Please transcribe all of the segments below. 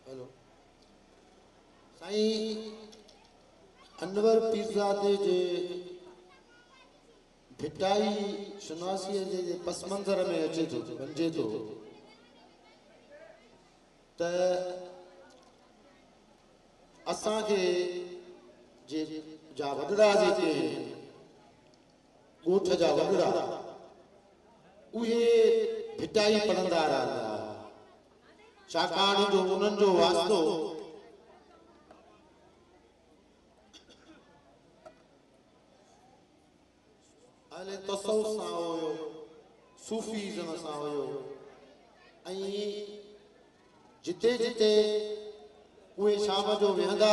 Hello साईं अनवर पीरज़ादे जे भिटाई शनासीअ जे पस मंज़र में अचे थो वञे थो त असांखे जे जा वॾड़ा जेके ॻोठ जा वॾड़ा उहे भिटाई पढ़ंदा रहंदा छाकाणि जो उन्हनि जो वास्तो अले तसव्वुफ़ सां हुयो सूफ़ीज़म सां हुयो ऐं जिते जिते उहे शाम जो वेहंदा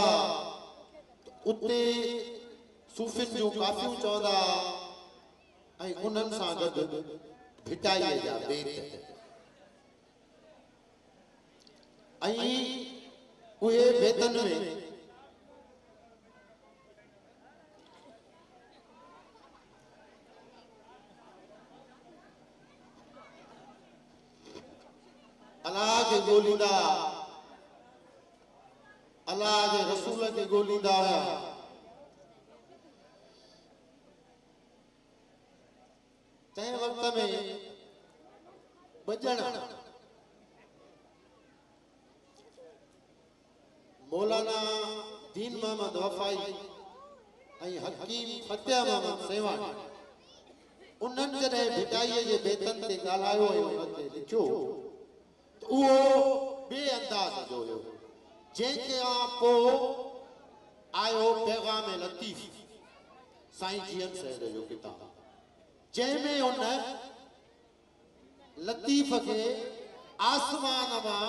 उते सूफ़ियुनि जूं काफ़ियूं चवंदा ऐं उन्हनि सां गॾु भिटाईअ जा बेत ऐं उहे बेतनि में अल्लाह के ॻोल्हींदा अल्लाह जे रसूल खे ॻोल्हींदा हुआ तंहिं वक़्त में ॿ मौलाना दीन मोहम्मद वफ़ाई ऐं हकीम फतेह मोहम्मद सेवाणी उन्हनि जॾहिं भिटाईअ जे बेतनि ते ॻाल्हायो ऐं उनते लिखियो त उहो ॿिए अंदाज़ जो हुयो जंहिंखे पोइ आयो पैगाम लतीफ़ साईं जीअन सैद जो किताब जंहिंमें उन लतीफ़ खे आसमान मां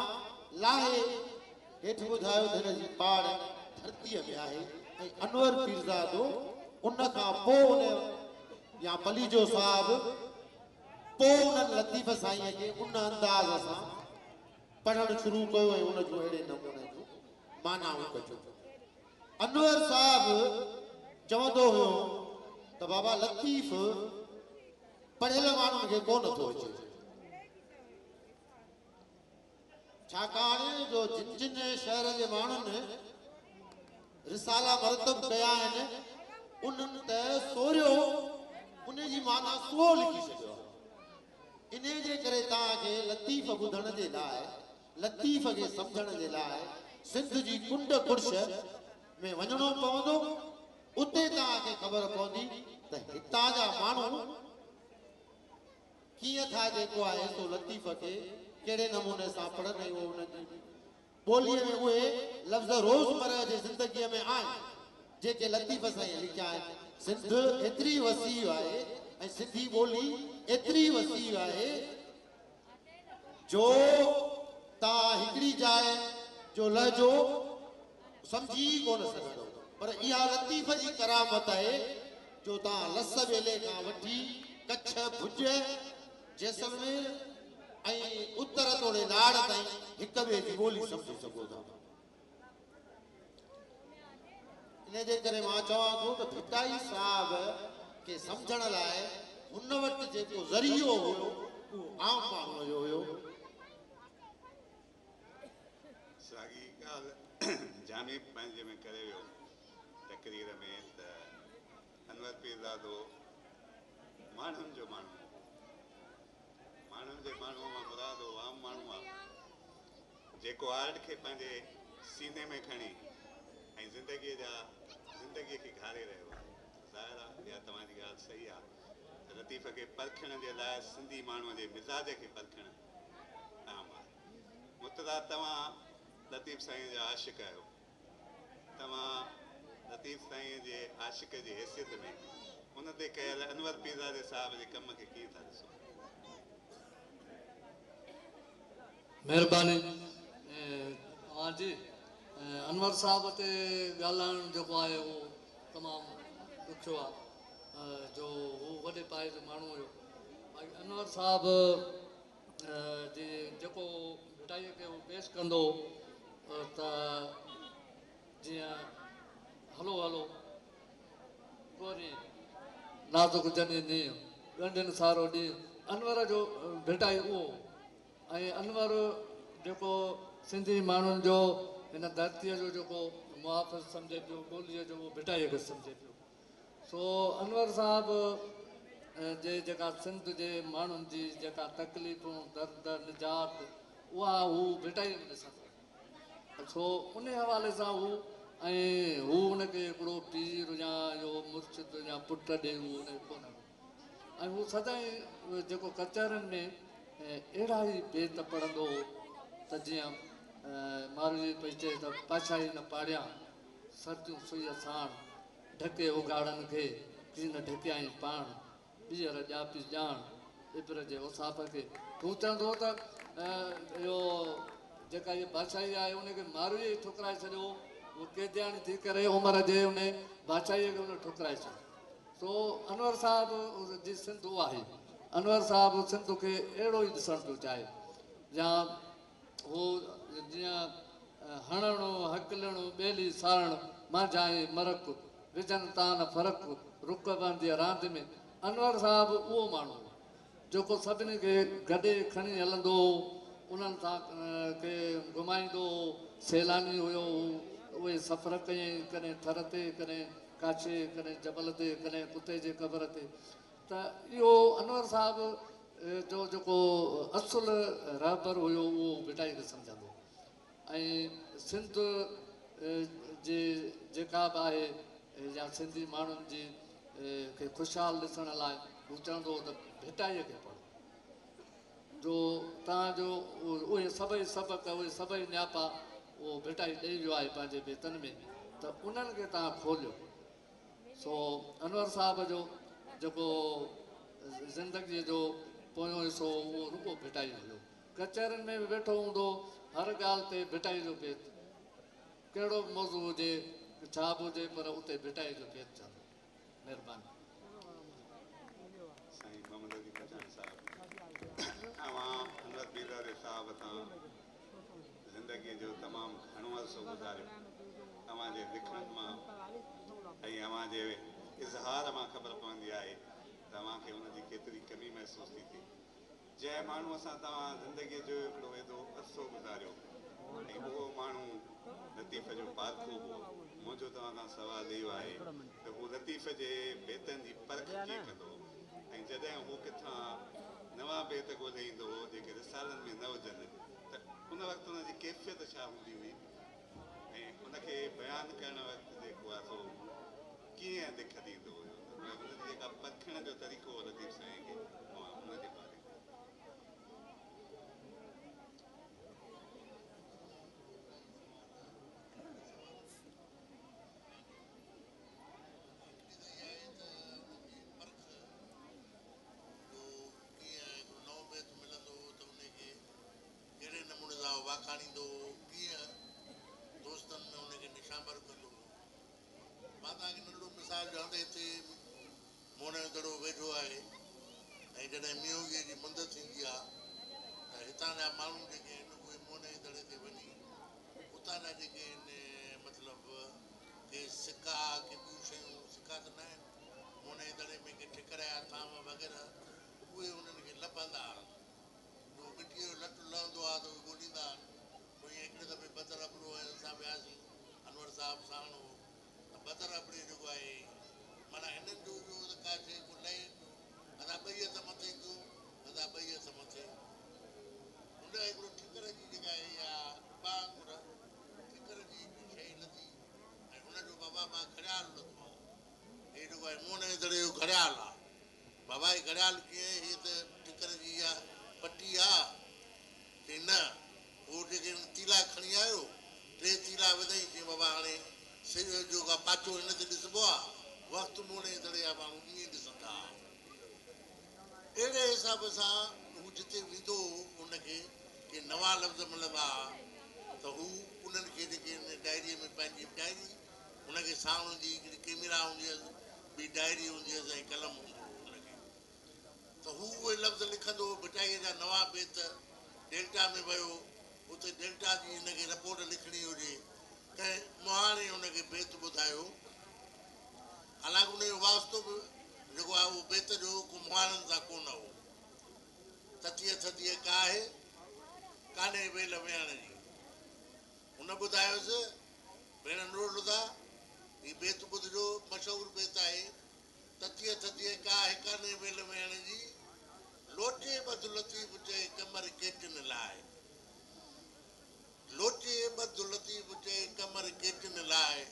लाहे हेठि ॿुधायो त हिन जी पाड़ धरतीअ में आहे ऐं अनवर पीरज़ादो उन खां पोइ उन या पलीजो साहिबु पोइ उन्हनि लतीफ़ साईंअ खे उन अंदाज़ सां पढ़णु शुरू कयो ऐं उन जूं अहिड़े नमूने जूं मानाऊं कढियूं अनवर साहिबु चवंदो हुयो त बाबा लतीफ़ पढ़ियल माण्हुनि खे कोन थो अचे छाकाणि जो जिन जिन शहर जे माण्हुनि रिसाला मरतब कया आहिनि उन्हनि त सोरियो उन जी माना सुओ लिखी छॾियो आहे इन जे करे तव्हांखे लतीफ़ ॿुधण जे लाइ लतीफ़ खे सम्झण जे लाइ सिंध जी कुंड कुर्श में वञणो पवंदो उते तव्हांखे ख़बर पवंदी त हितां जा माण्हू कीअं था जेको आहे सो लतीफ़ खे कहिड़े नमूने सां पढ़नि ऐं उनजी ॿोलीअ में उहे लफ़्ज़ रोज़मर्रा जी ज़िंदगीअ में आहिनि जेके लतीफ़ साईं लिखिया आहिनि सिंध एतिरी वसी आहे ऐं सिंधी ॿोली एतिरी वसी आहे जो तव्हां हिकिड़ी जाइ जो लहजो सम्झी कोन सघंदो पर इहा लतीफ़ जी करामत आहे जो तव्हां लस वेले खां वठी कच्छ भुज जैसलमेर ऐं उत्तर तोड़े नाड़ ताईं हिक ॿिए जी ॿोली सम्झी सघो था इन जे करे मां चवां थो त भिटाई साहिब खे सम्झण लाइ हुन वटि जेको ज़रियो हुयो उहो आम माण्हूअ जो हुयो साॻी ॻाल्हि जानी पंहिंजे में करे वियो तकरीर में त अनवर पीरज़ादो माण्हुनि जो माण्हू माण्हुनि जे माण्हूअ मां मुरादो आम माण्हू आहे जेको आर्ट खे पंहिंजे सीने में खणी ऐं ज़िंदगीअ खे घारे रहियो आहे ज़ाहिर आहे इहा तव्हांजी ॻाल्हि सही आहे त लतीफ़ खे परखण जे लाइ सिंधी माण्हूअ जे मिज़ाज खे परखणु आम आहे मुतरा तव्हां लतीफ़ साईं जा आशिक़ आहियो तव्हां लतीफ़ साईं जे आशिक़ जी हैसियत में उन ते कयल अनवर पीरज़ादे साहिब जे कम खे कीअं था ॾिसो महिरबानी तव्हांजी अनवर साहिब ते ॻाल्हाइणु जेको आहे उहो तमामु ॾुखियो आहे जो हू वॾे पाए जो माण्हू हुयो भाई अनवर साहिब जी जेको भिटाईअ खे उहो पेश कंदो त जीअं हलो हलो गोरी नाज़ुक जनी नीअं ॻंढियुनि सारो ॾींहुं अनवर जो भिटाई उहो ऐं अनवर जेको सिंधी माण्हुनि जो हिन धरतीअ जो जेको मुआफ़ सम्झे पियो, ॿोलीअ जो उहो भिटाईअ खे सम्झे पियो। सो अनवर साहिबु जे जेका सिंध जे माण्हुनि जी जेका तकलीफ़ूं दर्द निजात उहा हू भिटाईअ में ॾिसंदो। सो उन हवाले सां हू ऐं हू हुनखे हिकिड़ो पीर या इहो मुर्शिद या पुटु ॾे उहो हुनखे कोन। ऐं हू सदाईं जेको कचहरियुनि में अहिड़ा ई बेत पढ़ंदो हो त जीअं मारवी पई चए त पाशाई न पाड़िया सर्दियूं सुईअ साण ढके उघाड़नि खे कीन ढकियाई पाण ॿीहर ॼापी ॼाण इब्र जे उसाफ़ खे। हू चवंदो त इहो जेका इहा बादशाही आहे उनखे मारवीअ ई ठुकराए छॾियो। उहो कैदियाणी थी करे उमिरि जे उन बादशाहीअ खे उन ठुकराए छॾियो। सो अनवर साहिबु जी सिंध उहा आहे। अनवर साहिबु सिंध खे अहिड़ो ई ॾिसणु पियो चाहे या हू जीअं हणणो हकलणो ॿेली सारणु मां जाए मरक विझनि तां न फ़र्क़ु रुक बंदी रांदि में। अनवर साहिबु उहो माण्हू हो जेको सभिनी खे गॾे खणी हलंदो हो, उन्हनि सां खे घुमाईंदो हो। सैलानी हुयो उहे सफ़र कयईं, कॾहिं थर ते कॾहिं काशे कॾहिं जबल ते कॾहिं कुते जे क़बर ते। त इहो अनवर साहिबु जो जेको असुलु रहबर हुयो उहो भिटाई खे सम्झंदो। ऐं सिंध जी जेका बि आहे या सिंधी माण्हुनि जी खे ख़ुशहाल ॾिसण लाइ हू चवंदो हो त भिटाईअ खे पढ़ो जो तव्हांजो उहे सभई सबक़ उहे सभई नियापा उहो भिटाई ॾेई वियो आहे पंहिंजे बेतन में त उन्हनि खे तव्हां खोलियो। सो अनवर साहिब जो जेको ज़िंदगीअ जो पोयों हिसो उहो रुॻो भिटाई हुयो। कचहरियुनि में बि वेठो हूंदो, हर ॻाल्हि ते भिटाई जो बेत, कहिड़ो बि मौज़ू हुजे छा बि हुजे पर उते भिटाई जो बेत चवंदो। महिरबानी। साईं मोहम्मद अली बचाणी साहिबु तव्हां अनवर पीरदारे साहिब सां ज़िंदगीअ जो तमामु घणो अरसो गुज़ारियो। तव्हांजे लिखण मां ऐं अव्हांजे इज़हार मां ख़बर पवंदी आहे तव्हांखे हुनजी केतिरी कमी महसूसु थी थिए। जंहिं माण्हूअ सां तव्हां ज़िंदगीअ जो हिकिड़ो एॾो अरसो गुज़ारियो ऐं उहो माण्हू लतीफ़ जो पारखो हो। मुंहिंजो तव्हां खां सुवालु इहो आहे त हू लतीफ़ जे बेतनि जी परख कीअं कंदो ऐं जॾहिं हू किथां नवां बेत ॻोल्हे ईंदो हो जेके रिसालनि में न हुजनि त उन वक़्तु हुनजी कैफ़ियत छा हूंदी हुई ऐं उनखे बयानु करण वक़्तु जेको आहे सो कीअं दिख ॾींदो हुयो। हुनजी जेका परखण जो तरीक़ो हो लतीफ़ साईं खे हुनजे बारे में। वाखाणींदो कीअं दोस्तनि में हुनखे निशांबर कंदो। मां तव्हांखे नंढो मिसाल ॾियां त हिते मोने जो दड़ो वेठो आहे ऐं जॾहिं मियोगीअ जी मुंद थींदी आहे त हितां जा माण्हू जेके आहिनि उहे मोने जे दड़े ते वञी उतां जा जेके आहिनि मतिलबु के सिका के ॿियूं शयूं सिका त न आहिनि मोने जे दड़े में के ठिकराया थाम वग़ैरह उहे उन्हनि खे लभंदा आहिनि। जो मिटीअ जो लटु लहंदो आहे त उहे ॻोल्हींदा आहिनि। पोइ ईअं हिकिड़े दफ़े बदर अबड़ो ऐं असां वियासीं अनवर साहिब साण हो त बदर अबड़े जेको आहे माना हिननि जो इहो त का शइ को लहे पियो अदा ॿई हथ मथे कयो अदा ॿई हथ मथे हुन हिकिड़ो ठिकर जी जेका आहे या बांगुर ठिकर जी शइ लथी ऐं हुनजो बाबा मां घड़ियाल लथो आहे। हे जेको आहे मोने जे दड़े जो घड़ियाल आहे। बाबा ही घड़ियाल कीअं हीअ त ठिकर जी इहा पटी आहे की न उहो जेके तीला खणी आयो 3 तीला विधई चई बाबा हाणे सिर जो का पाचो हिन ते ॾिसबो आहे वक़्तु मोने जे दड़े जा माण्हू ईअं ॾिसंदा। अहिड़े हिसाब सां हू जिते वेंदो हुनखे के नवां लफ़्ज़ मिलंदा त हू उन्हनि खे जेके डायरीअ में पंहिंजी डायरी हुनखे साण हूंदी हिकिड़ी कैमरा हूंदी हुअसि ॿी डायरी हूंदी हुअसि ऐं कलम हूंदो हुनखे त हू उहे लफ़्ज़ लिखंदो। भिटाईअ जा नवां बेत डेल्टा में वियो उते डेल्टा जी हिनखे रिपोर्ट लिखणी हुजे कंहिं मुहाणे हुनखे बेत ॿुधायो। हालांकि उनजो वास्तो बि जेको आहे उहो बेत जो को मुहाणनि सां कोन हो। ततीअ थतीअ काहे कान्हे वेल विहण जी ॿुधायोसि भेण नूरुदा ही बेत ॿुधिजो मशहूरु बेत आहे ततीअ ततीअ का हिकाने वेल वेहण जी लोचे बद लतीफ़ चए कमर केचन लाइ लोचे बद लतीफ़ चए कमर केचन लाइ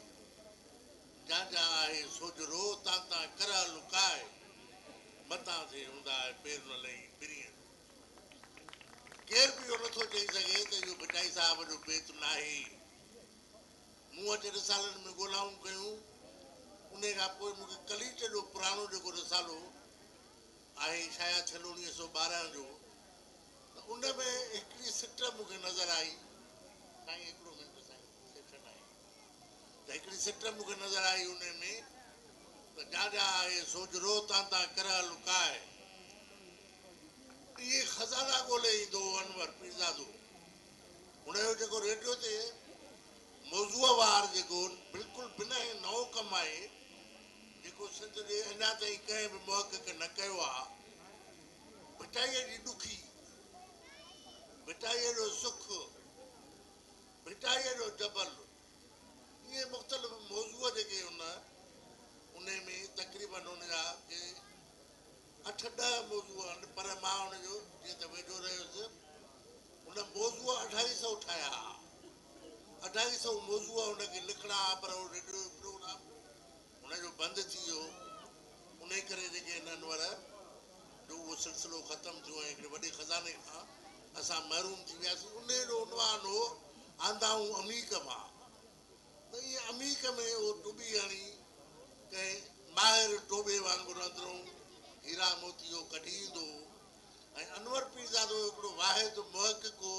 जा जा आहे सोजरो तां तां करा लुकाए मतां ते हूंदा पेर न लही बिरीअ केर बि इहो नथो चई सघे त इहो भिटाई साहिब जो बेत न आहे मूं वटि रिसालनि में ॻोल्हाऊं कयूं उन खां पोइ मूंखे कलीच जो पुराणो जेको रिसालो आहे शाया थियल 1912 जो त उन में हिकिड़ी सिट मूंखे नज़र आई साईं हिकिड़ो मिंट साईं सिट न आहे त हिकिड़ी सिट मूंखे नज़र आई उन में त जा जा आहे सोजरो तां तां कर लुकाए इहे खज़ाना ॻोल्हे ईंदो अनवर पीरज़ादो हुनजो जेको रेडियो ते मौज़ूअ वार जेको बिल्कुलु बिना नओं कमु आहे जेको सिंध जे अञा ताईं कंहिं बि मुहक़क़ न कयो आहे भिटाईअ जी ॾुखी भिटाईअ जो सुख भिटाईअ जो जबल इहे मुख़्तलिफ़ मौज़ूअ जेके उन में तक़रीबन हुनजा 8-10 मौज़ू आहिनि पर मां हुनजो जीअं त वेठो रहियुसि हुन मौज़ूअ 250 ठाहिया 250 मौज़ूअ हुनखे लिखणा पर उहो रेडियो प्रोग्राम हुनजो बंदि थी वियो उन करे जेके अनवर जो उहो सिलसिलो ख़तमु थियो ऐं हिकिड़े वॾे खज़ाने खां असां महरूम थी वियासीं उन जो उनवान हो आंदाऊं अमीक मां त इहे अमीक में उहो टुॿी हणी कंहिं माहिर टोबे वांगुरु अंदरूं हीरा मोतियो कढी ईंदो ऐं अनवर पीरज़ादो हिकिड़ो वाहिद मुहक़क़ हो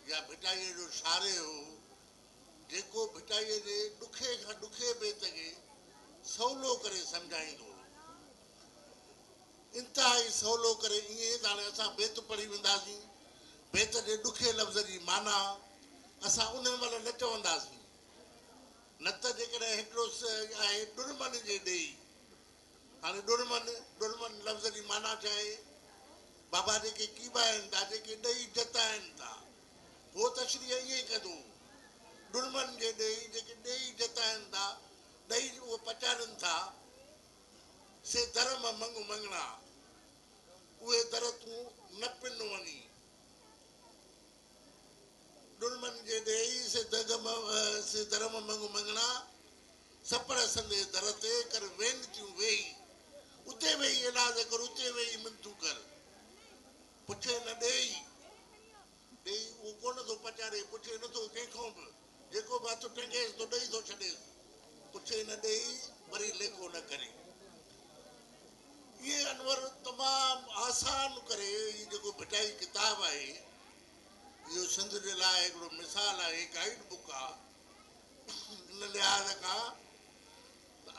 या भिटाईअ जो शारे हो जेको भिटाईअ जे ॾुखे खां ॾुखे बेत खे सवलो करे सम्झाईंदो इंतिहाई सवलो करे ईअं त हाणे असां बेत पढ़ी वेंदासीं बेत जे ॾुखे लफ़्ज़ जी माना असां उन महिल न चवंदासीं न त जेकॾहिं हिकिड़ो आहे ॾुरमन जे ॾेई हाणे ॾुरमन लफ़्ज़ जी माना छा आहे बाबा जेके कीबाइनि था जेके ॾेई जताइनि था उहो तशरीह ईअं ई कंदो ॾुरमन जे ॾेई जेके ॾेई जताइनि था ॾेई उहो पचाड़नि था से धर्म मंग मंगणा उहे दर तूं न पिन वञी ॾुरमन जे ॾेई से धर्म मंग मंगणा सपड़ संदे दर ते कर वेनतियूं वेही उते वेही इलाज कर उते वेही मिनतूं कर पुछे न ॾेई उहो कोन थो पचाड़े पुछे नथो कंहिंखां बि जेको बि हथु टेंगेसि थो ॾेई थो छॾेसि पुछे न ॾेई वरी लेखो न करे इहे अनवर तमामु आसान करे हीउ जेको भिटाई किताबु आहे इहो सिंध जे लाइ हिकिड़ो मिसाल आहे गाइड बुक आहे इन लिहाज़ खां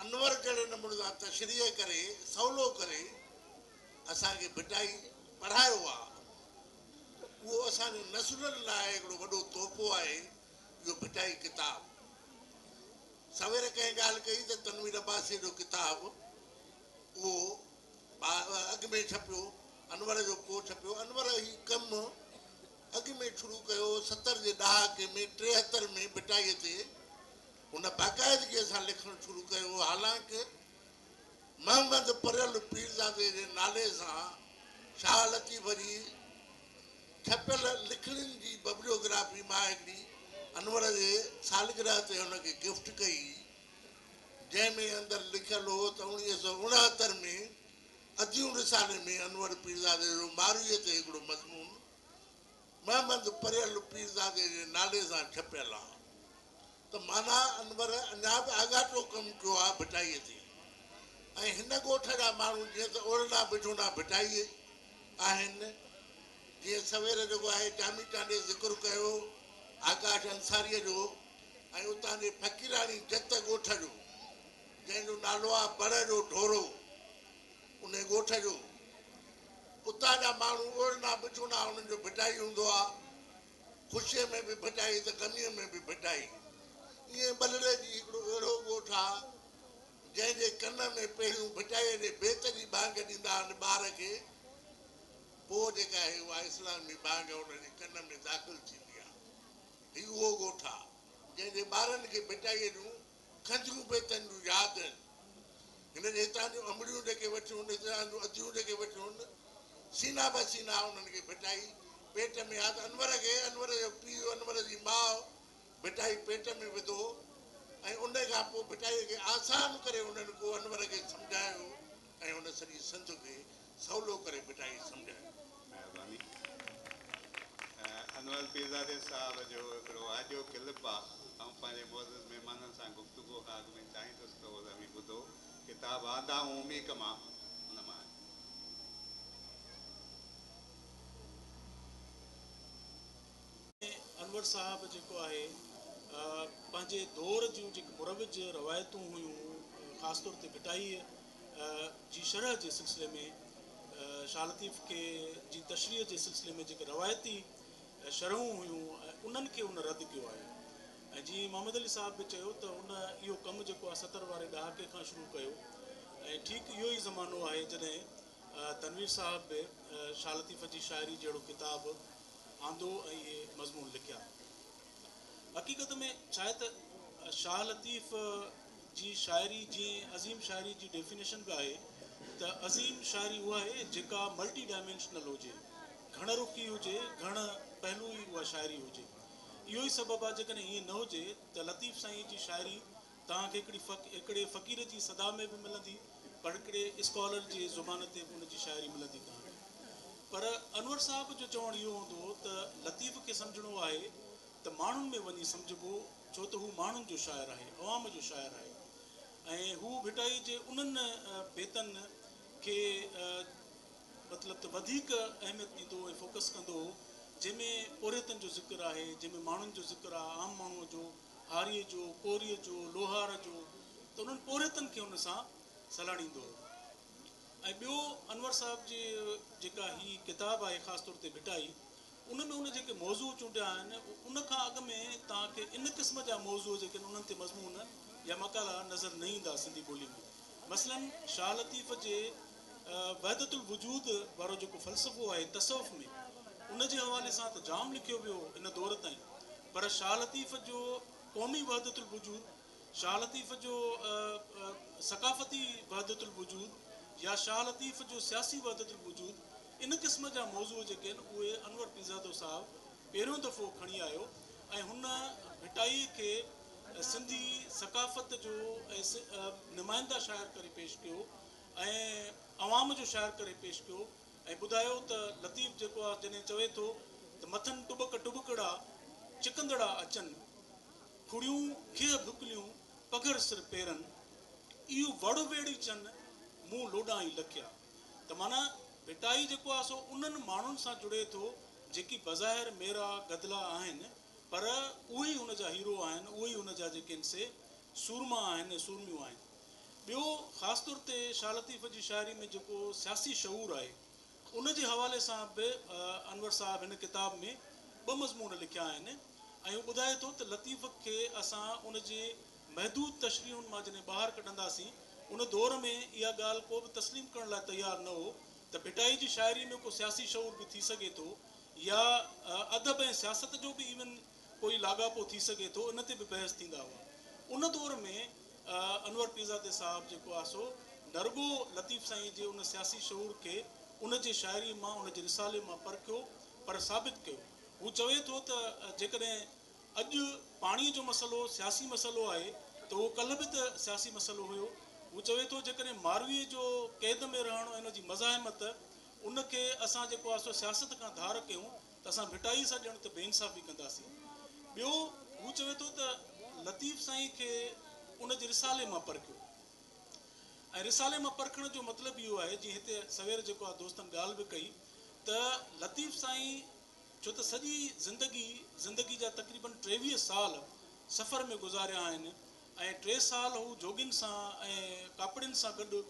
अनवर जहिड़े नमूने सां तशरीह करे सवलो करे असांखे भिटाई पढ़ायो आहे उहो असांजे नसुलनि लाइ हिकिड़ो वॾो तोहफ़ो आहे इहो भिटाई किताबु सवेर कंहिं ॻाल्हि कई त तनवीर अब्बासी जो किताबु उहो अॻु में छपियो अनवर जो पोइ छपियो अनवर ही कमु अॻु में शुरू कयो 70 जे ॾहाके में 73 में भिटाईअ ते हुन बाक़ाइदगीअ सां लिखणु शुरू कयो हालांकि मोहम्मद परियल पीरज़ादे जे नाले सां शाह लतीफ़ जी छपियल लिखणियुनि जी बबिलियोग्राफी मां हिकिड़ी अनवर जे सालगिरह ते हुनखे गिफ्ट कई जंहिंमें अंदरि लिखियलु हो त 1969 में अदियूं रिसाले में अनवर पीरज़ादे जो मारूईअ ते हिकिड़ो मज़मून मोहम्मद परियल पीरज़ादे जे नाले सां छपियल आहे त माना अनवर अञा बि आगाटो कमु कयो आहे भिटाईअ ते ऐं हिन ॻोठ जा माण्हू जीअं त ओरना बिठोना भिटाई आहिनि जीअं सवेर जेको आहे जामी टांडे ज़िक्र कयो आकाश अंसारीअ जो ऐं उतां जे फ़कीराणी जत ॻोठ जो जंहिंजो नालो आहे बड़ जो ढोरो उन ॻोठ जो उतां जा माण्हू ओरना बिठोना उन्हनि जो भिटाई हूंदो आहे ख़ुशीअ में बि भिटाई त ग़मीअ में बि भिटाई ईअं बलड़े जी हिकिड़ो अहिड़ो ॻोठु आहे जंहिंजे कन में पहिरियों भिटाईअ जे बेत जी बांग ॾींदा आहिनि ॿार खे पोइ जेका आहे उहा इस्लामी बांग हुनजे कन में दाख़िल थींदी आहे हीउ उहो ॻोठु आहे ॿारनि खे भिटाईअ जूं खंजूं बेतनि जूं यादि आहिनि। हिन जे हितां जूं अंबड़ियूं जेके वठियूं आहिनि, हितां जूं अदियूं जेके वठियूं आहिनि, सीना ब सीना उन्हनि खे भिटाई पेट में यादि। अनवर खे अनवर जो पीउ अनवर जी माउ भिटाई पेट में विधो ऐं उन खां पोइ भिटाईअ खे आसान करे उन्हनि को अनवर खे सम्झायो ऐं उन सॼी संद खे सवलो करे भिटाई सम्झायो। महिरबानी। अनवर पीरज़ादे साहब जो हिकिड़ो आजो क्लिप आहे ऐं पंहिंजे मोअज़्ज़िज़ महिमाननि सां गुफ़्तगू खां अॻु में चाहींदुसि त उहो बि ॿुधो। किताब आदा ऐं उमीक मां उन मां अनवर साहब जेको आहे पंहिंजे दौर जूं जेके मुरविज रवायतूं हुयूं, ख़ासि तौर ते भिटाईअ जी शरह जे सिलसिले में, शाह लतीफ़ खे जी तशरीह जे सिलसिले में जेके रवायती शरहूं हुयूं उन्हनि खे उन रद्द कयो आहे। ऐं जीअं मोहम्मद अली साहब बि चयो त उन इहो कमु जेको आहे 70 वारे ॾहाके खां शुरू कयो ऐं ठीकु इहो ई ज़मानो आहे जॾहिं तनवीर साहब बि शाह लतीफ़ जी शाइरी जहिड़ो किताबु आंदो ऐं इहे मज़मून लिखिया। हक़ीक़त में छा आहे त शाह लतीफ़ जी शाइरी जीअं अज़ीम शाइरी जी डेफिनेशन बि आहे त अज़ीम शाइरी उहा आहे जेका मल्टी डायमेंशनल हुजे, घण रुखी हुजे, घण पहलू ई उहा शाइरी हुजे। इहो ई सबबु आहे जेकॾहिं ईअं न हुजे त लतीफ़ साईं जी शाइरी तव्हांखे हिकिड़े फ़क़ीर जी सदा में बि मिलंदी, पर हिकिड़े स्कॉलर जे ज़ुबान ते बि उनजी शाइरी मिलंदी कान। पर अनवर साहब जो चवणु इहो हूंदो त लतीफ़ खे सम्झणो आहे त माण्हुनि में वञी सम्झिबो, छो त हू माण्हुनि जो शाइर आहे, अवाम जो शाइर आहे। ऐं हू भिटाई जे उन्हनि बेतनि खे मतिलबु त वधीक अहमियत ॾींदो ऐं फोकस कंदो जंहिंमें पोरियतनि जो ज़िक्र आहे, जंहिंमें माण्हुनि जो ज़िक्र आहे, आम माण्हूअ जो, हारीअ जो, कोरीअ जो, लोहार जो, त उन्हनि पोरियतनि खे उन सां सलाहींदो। ऐं ॿियो अनवर साहब जी जेका ही किताबु आहे ख़ासि तौर ते भिटाई, उन में उन जेके मौज़ू चूंडिया आहिनि उन खां अॻु में तव्हांखे इन क़िस्म जा मौज़ू जेके आहिनि उन्हनि ते मज़मून या मकाला नज़र न ईंदा सिंधी ॿोली में। मसलन शाह लतीफ़ जे वहदतुल वजूद वारो जेको फ़लसफ़ो आहे तसव्वुफ़ में, उन जे हवाले सां त जाम लिखियो वियो इन दौर ताईं, पर शाह लतीफ़ जो क़ौमी वहदतुल वजूद, शाह लतीफ़ जो सक़ाफ़ती वहदतुल वजूद या शाह लतीफ़ जो सियासी वहदतुल वजूद, इन क़िस्म जा मौज़ू जेके आहिनि उहे अनवर पीरज़ादो साहब पहिरियों दफ़ो खणी आयो ऐं हुन भिटाई खे सिंधी सक़ाफ़त जो ऐं नुमाइंदा शाइर करे पेश कयो ऐं अवाम जो शाइर करे पेश कयो ऐं ॿुधायो त लतीफ़ जेको आहे जॾहिं चवे थो त मथनि टुबकड़ा चिकंदड़ा अचनि, खुड़ियूं खिह भुकलियूं पघर सिर पेरनि, इहो वड़ वेड़ी चन मूं लोॾां ई लखिया। त माना भिटाई जेको आहे सो उन्हनि माण्हुनि सां जुड़े थो जेकी बज़ाहिर मेरा गदला आहिनि, पर उहे ई हुन जा हीरो आहिनि, उहे ई हुन जा जेके आहिनि से सूरमा आहिनि, सूरमियूं आहिनि। ॿियो ख़ासि तौर ते शाह लतीफ़ जी शाइरी में जेको सियासी शऊर आहे उन जे हवाले सां बि अनवर साहब हिन किताब में 2 मज़मून लिखिया आहिनि ऐं हू ॿुधाए थो त लतीफ़ खे असां उन जे महदूद तशरीहुनि मां जॾहिं ॿाहिरि कढंदासीं उन दौर में इहा ॻाल्हि को बि तस्लीम करण लाइ तयारु न हो त भिटाई जी शाइरी में को सियासी शऊर बि थी सघे थो या अदब ऐं सियासत जो बि इवन कोई लाॻापो थी सघे थो, इन ते बि बहस थींदा हुआ। उन दौर में अनवर पीरज़ादे साहब जेको आहे सो नरगो लतीफ़ साईं जे उन सियासी शऊर खे उन जे शाइरी मां, उन जे रिसाले मां परखियो, पर साबित कयो। हू चवे थो त जेकॾहिं अॼु पाणीअ जो मसइलो सियासी मसइलो आहे त उहो कल्ह बि त सियासी मसइलो हुयो। हू चवे थो जेकॾहिं मारवीअ जो क़ैद में रहणु इन जी मज़ाहिमत उनखे असां जेको आहे सो सियासत खां धार कयूं त असां भिटाई सां ॼण त बेइंसाफ़ी कंदासीं। ॿियो हू चवे थो त लतीफ़ साईं खे उन जे रिसाले मां परखियो ऐं रिसाले मां परखण जो मतिलबु इहो आहे, जीअं हिते सवेर जेको आहे दोस्तनि ॻाल्हि बि कई त लतीफ़ साईं छो त सॼी ज़िंदगी जा तक़रीबन 23 साल सफ़र में गुज़ारिया आहिनि ऐं 3 साल हू जोगिन सां ऐं कापड़ियुनि सां गॾु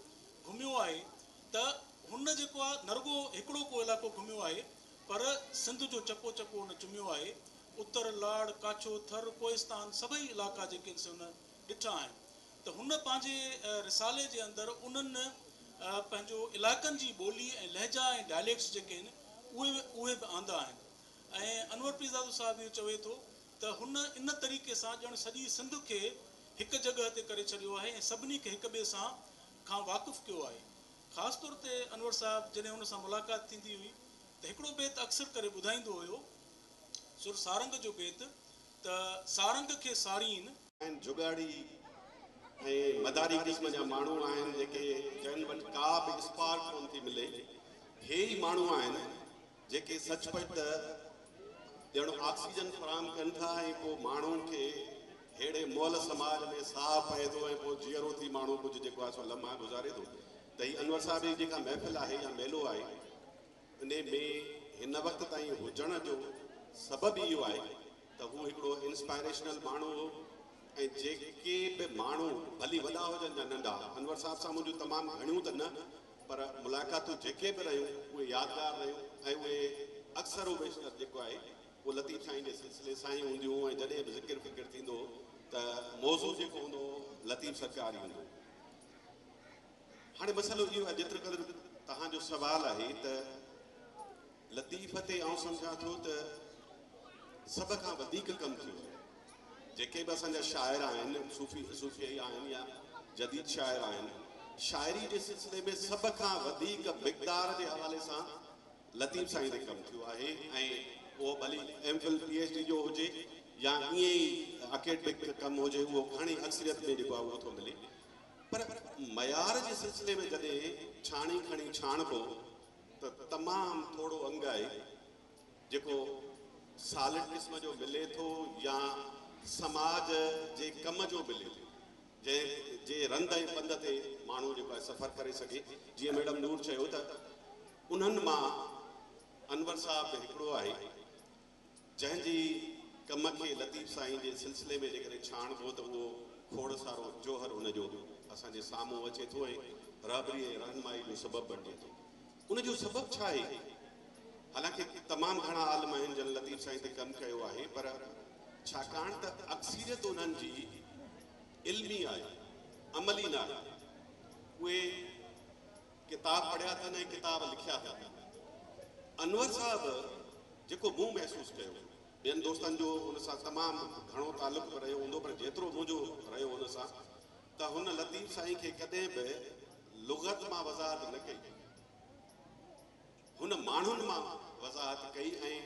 घुमियो आहे, त हुन जेको आहे न रुॻो हिकिड़ो को इलाइक़ो घुमियो आहे पर सिंध जो चपो चपो हुन चुमियो आहे। उत्तर लाड़, काछो, थर, कोहिस्तान सभई इलाइक़ा जेके आहिनि से हुन ॾिठा आहिनि। त हुन पंहिंजे रिसाले जे अंदरि उन्हनि पंहिंजो इलाइक़नि जी ॿोली ऐं लहजा ऐं डायलेक्ट्स जेके आहिनि उहे बि आंदा आहिनि। ऐं अनवर पीरज़ादो साहब इहो चवे थो त हुन इन तरीक़े सां ॼण सॼी सिंध खे हिकु जॻह ते करे छॾियो आहे ऐं सभिनी खे हिक ॿिए सां खां वाक़ुफ़ु कयो आहे। ख़ासि तौर ते अनवर साहिबु जॾहिं हुन सां मुलाक़ात थींदी हुई त हिकिड़ो बेत अक्सर करे ॿुधाईंदो हुयो, सुर सारंग जो बेत, त सारंग खे सारीन आहिनि जुगाड़ी ऐं मदारी क़िस्म जा माण्हू आहिनि जेके जंहिं वटि का बि स्पार्क कोन थी मिले। हे ई माण्हू आहिनि जेके सचपच त ॼण ऑक्सीजन फराहम कनि था ऐं पोइ माण्हुनि खे अहिड़े मोल समाज में साह पए थो ऐं पोइ जीअरो थी माण्हू कुझु जेको आहे सो लम्हा गुज़ारे थो। त हीअ अनवर साहिब जी जेका महफ़िल आहे या मेलो आहे इन में हिन वक़्त ताईं हुजण जो सबबु इहो आहे त हू हिकिड़ो इंस्पायरेशनल माण्हू हो ऐं जेके बि माण्हू भली वॾा हुजनि या नंढा, अनवर साहिब सां मुंहिंजूं तमामु घणियूं त न पर मुलाक़ातूं जेके बि रहियूं उहे यादगार रहियूं ऐं उहे अक्सर बेशतर जेको आहे उहो लतीफ़ साईं जे सिलसिले सां ई हूंदियूं ऐं जॾहिं बि ज़िक्र फ़िक्र थींदो त मौज़ू जेको हूंदो लतीफ़ सरकार ई हूंदो। हाणे मसइलो इहो आहे जेतिरो क़दुरु तव्हांजो सुवालु आहे त लतीफ़ ते आउं सम्झां थो त सभ खां वधीक कमु थियो जेके बि असांजा शाइर आहिनि, सूफ़ी आहिनि या जदीद शाइर आहिनि, शाइरी जे सिलसिले में सभ खां वधीक मिक़दार जे हवाले सां लतीफ़ साईं ते कमु थियो आहे ऐं उहो भली एमफिल PhD जो हुजे या ईअं ई अकेडमिक कमु हुजे, उहो घणी अक्सरियत में जेको आहे उहो थो मिले। पर मयार जे सिलसिले में जॾहिं छाणी खणी छाणबो त तमामु थोरो अंग आहे जेको सालिड क़िस्म जो मिले थो या समाज जे कम जो मिले थो, जंहिं जे रंध ऐं पंध ते माण्हू जेको आहे सफ़र करे सघे। जीअं मैडम नूर चयो त उन्हनि मां अनवर साहिबु हिकिड़ो आहे जंहिंजी कम खे लतीफ़ साईं जे सिलसिले में जेकॾहिं छाणबो त उहो खोड़ सारो जोहर उनजो असांजे साम्हूं अचे थो ऐं रहबरी ऐं रहनुमाई जो सबबु बणिजे थो। उनजो सबबु छा आहे? हालांकि तमामु घणा आलम आहिनि जिन लतीफ़ साईं ते कमु कयो आहे, पर छाकाणि त अक्सरियत उन्हनि जी इल्मी आहे, अमली न आहे। उहे किताब पढ़िया अथनि ऐं किताब लिखिया अथनि। अनवर साहिबु जेको मूं महसूसु कयो, ॿियनि दोस्तनि जो हुन सां तमामु घणो तालुक़ु रहियो हूंदो, पर जेतिरो मुंहिंजो रहियो हुन सां त हुन लतीफ़ साईं खे कॾहिं बि लुग़त मां वज़ाहत न कई, हुन माण्हुनि मां वज़ाहत कई। ऐं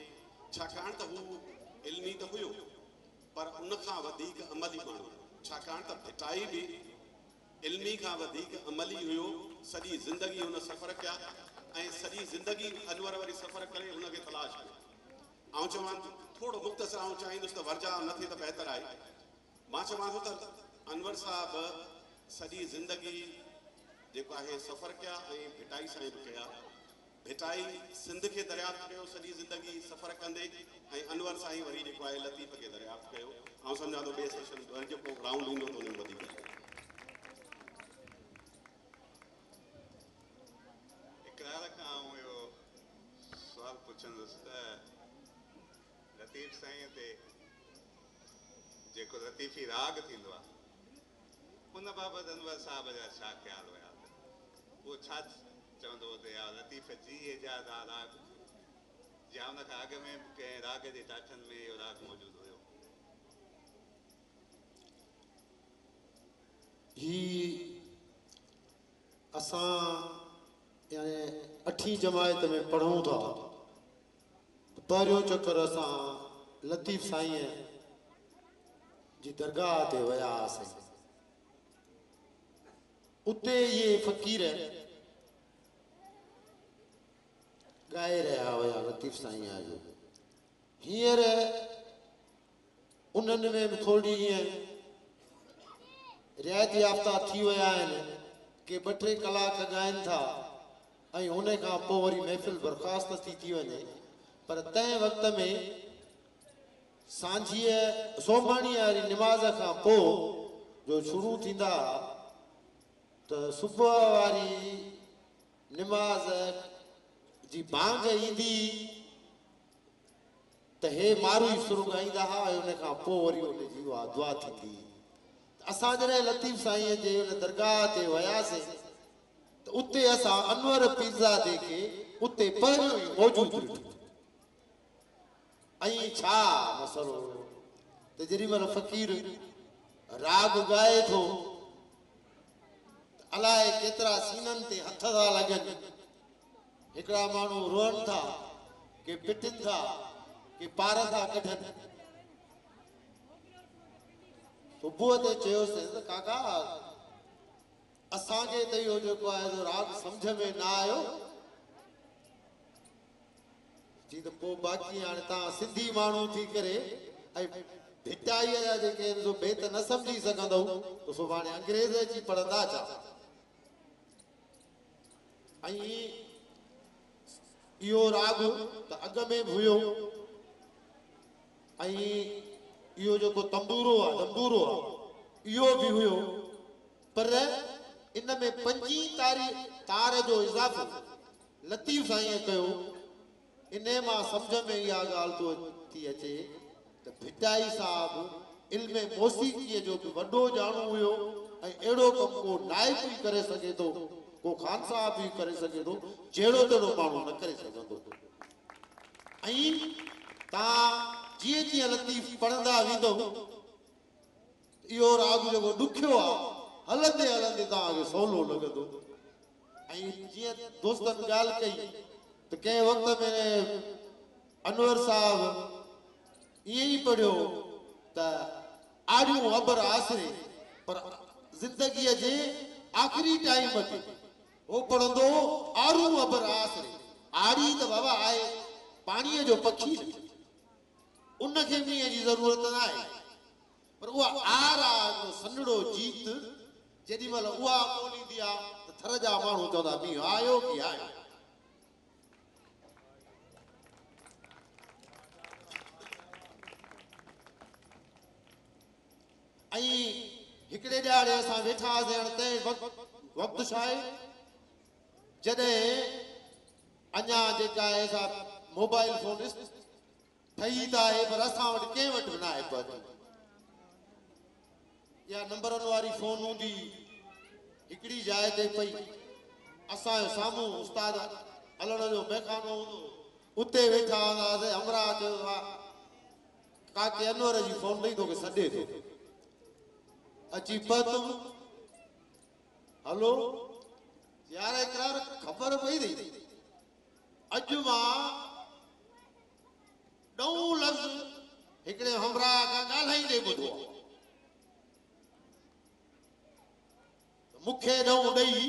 छाकाणि त हू इल्मी त हुयो पर उन खां वधीक अमली माण्हू, छाकाणि त भिटाई बि इल्मी खां वधीक अमली हुयो। सॼी ज़िंदगी हुन सफ़र कया ऐं सॼी ज़िंदगी अनवर वरी सफ़र करे हुनखे तलाश कयो। आउं चवां थोरो मुख़्तसर आउं चाहींदुसि त वर्जा न थिए त बहितर आहे। मां चवां थो त अनवर साहिबु सॼी ज़िंदगी जेको आहे सफ़र कया ऐं भिटाई सां बि कया। भिटाई सिंध खे दरियाफ़्त कयो सॼी ज़िंदगी सफ़र कंदे, ऐं अनवर साईं वरी जेको आहे लतीफ़ खे दरियाफ़्त कयो। आउं सम्झां थो ॿिए सेशन जेको राउंड ईंदो त उन में वधीक इक़रार खां इहो सुवालु पुछंदुसि त लतीफ़ साईं ते जेको लतीफ़ी राग थींदो आहे उन बाबति अनवर साहिब जा छा ख़्याल हुया? उहो छा चवंदो हुओ त या लतीफ़ जी इजाद आहे राग या उन खां अॻु में कंहिं राग जे टाठनि में इहो राग मौजूदु हुयो? ही असां यानी 8वीं जमायत में पढ़ूं था, पहिरियों चक्कर असां लतीफ़ साईं जी दरगाह ते विया हुआसीं। उते ये फ़क़ीर ॻाए रहिया हुया लतीफ़ साईं जो। हींअर उन्हनि में बि थोरी ईअं रियायत याफ़्ता थी विया आहिनि कि 2-3 कलाक ॻाइनि था ऐं हुन खां पोइ वरी महफ़िल बर्ख़ास्त थी वञे। पर तंहिं वक़्त में सांझीअ सोभाणीअ वारी निमाज़ खां पोइ जो शुरू थींदा त सुबुह वारी निमाज़ जी बांग ईंदी त हे मारू ई सुर ॻाईंदा हुआ ऐं उन खां पोइ वरी उनजी उहा दुआ थींदी। असां जॾहिं लतीफ़ साईं जे उन दरगाह ते वियासीं त उते असां अनवर पीरज़ादे खे उते पहिरियों ई मौजूदु ॾिठो। ऐं छा मसइलो त जेॾी महिल फ़क़ीर राग ॻाए थो अलाए केतिरा सीननि ते हथ था लॻनि हिकिड़ा माण्हू रोअनि था के पिटनि था के पार था कढनि सुबुह ते चयोसि त काका असांखे त इहो जेको आहे राग सम्झ में न आयो जी त पोइ बाक़ी हाणे तव्हां सिंधी माण्हू थी करे ऐं भिटाईअ जा जेके बेत न सम्झी सघंदव त सुभाणे अंग्रेज़ अची पढ़ंदा छा ऐं इहो राग त अॻ में बि हुयो ऐं इहो जेको तंबूरो आहे डंबूरो आहे इहो बि हुयो पर इन में 25 तार जो इज़ाफ़ो लतीफ़ साईं कयो इन मां सम्झ में इहा ॻाल्हि थी अचे त भिटाई साहिबु इल्म मौसीक़ीअ जो बि वॾो ॼाणू हुयो ऐं अहिड़ो कमु को नाइक बि करे सघे थो को ख़ान साहब बि करे सघे थो जहिड़ो तहिड़ो माण्हू न करे सघंदो ऐं तव्हां जीअं जीअं लतीफ़ पढ़ंदा वेंदव इहो राग जेको ॾुखियो आहे हलंदे हलंदे तव्हांखे सवलो लॻंदो ऐं जीअं दोस्तनि ॻाल्हि कई त कंहिं वक़्त में अनवर साहब ईअं ई पढ़ियो त आड़ियूं अबर आसरे पर ज़िंदगीअ जे आख़िरी टाइम ते उहो पढ़ंदो आड़ू अबर आसरे आड़ी त बाबा आहे पाणीअ जो पखी उनखे मींहं जी ज़रूरत न आहे पर उहा आर आहे सन्हड़ो जीत जेॾी महिल उहा ॿोलींदी आहे त थर जा माण्हू चवंदा मींहुं आयो की आयो ऐं हिकिड़े ॾियारे असां वेठा हुआसीं हाणे वक़्तु छा आहे जॾहिं अञा जेका आहे सा मोबाइल फोन ठही त आहे पर असां वटि कंहिं वटि बि न आहे या नंबरनि वारी फोन हूंदी हिकिड़ी जाइ ते पई असांजो साम्हूं उस्ताद हलण जो मैखानो हूंदो उते वेठा हूंदासीं हमरा चयो काके अनवर जी फोन ॾेई तोखे सॾे थो अची पत हलो यार इकरार ख़बर पई थी अॼु मां 9 लफ़्ज़ हिकिड़े हमरा खां ॻाल्हाईंदे ॿुधो मूंखे 9 ॾेई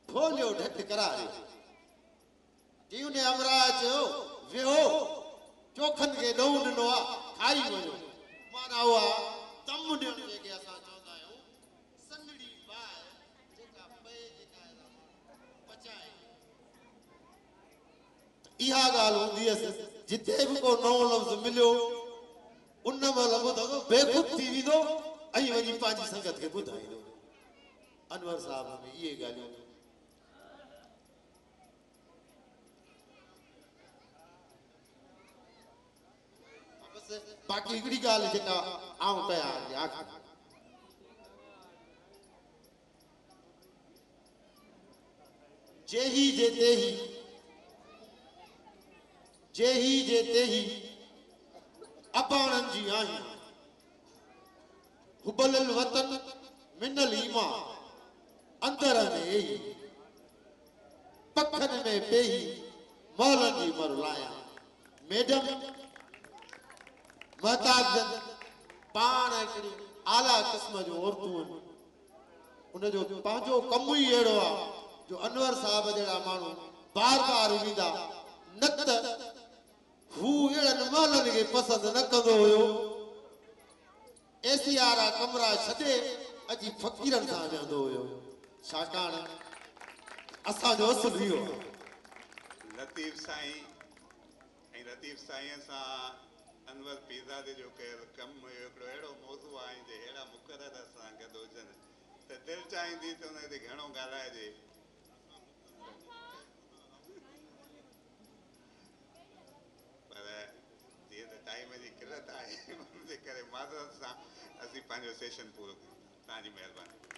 खोलियो ढट करारियो जी उन हमरा चयो वेहो चोखनि खे 9 ॾिनो आहे खाई वञो माना उहा दम ॾियण जेके असां चवंदा आहियूं सन्हड़ी बाहि जेका पए जेका पचाए इहा ॻाल्हि हूंदी हुअसि जिते बि को नओं लफ़्ज़ मिलियो उन महिल ॿुधंदो बेख़ुद थी वेंदो ऐं वञी पंहिंजी संगत खे ॿुधाईंदो अनवर साहब में इहे ॻाल्हियूं बाक़ी हिकिड़ी ॻाल्हि जेका आऊं कयां जेही जे तेही अबाणनि जी आहियूं हुबल वतन मिनल ईमान अंदर में पखन में पेही मौलन जी मरलाया मैडम महताबजन पाण हिकिड़ी आला क़िस्म जो औरतूं उनजो पंहिंजो कमु ई अहिड़ो आहे जो अनवर साहब जहिड़ा माण्हू बार बार ईंदा न त हू अहिड़नि महलनि खे पसंदि न कंदो हुयो एसी वारा कमरा छॾे अची फ़क़ीरनि सां वेहंदो हुयो छाकाणि असांजो असुलु इहो आहे लतीफ़ साईं ऐं लतीफ़ साईं सां अनवर पीरज़ादे जो कयल कमु हुयो हिकिड़ो अहिड़ो मौज़ू आहे जे अहिड़ा मुक़रर सां गॾु हुजनि त दिलि चाहींदी त हुन ते घणो ॻाल्हाइजे पर जीअं त टाइम जी किलत आहे हुन जे करे माज़रत सां असीं पंहिंजो सेशन पूरो कयूं तव्हांजी महिरबानी